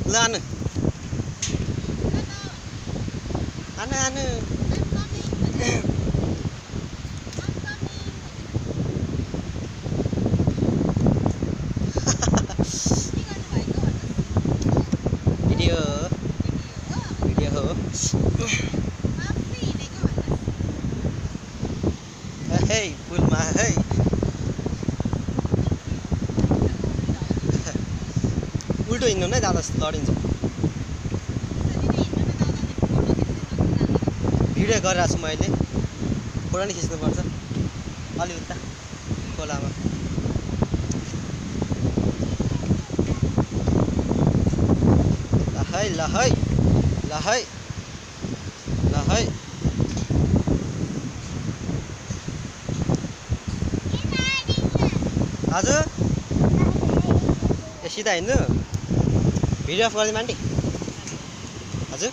ल आनु आनु आनु भिडियो हो हे पुलमा है उल्टो हिँड्नु नै जाँदा लडिन्छ भिडियो गरिरहेको छु मैले फोटो नि खिच्नुपर्छ अलि उता खोलामा ल है हजुर ए सिधा हिँड्नु भिडियो अफ गरिदिनु आन्टी हजुर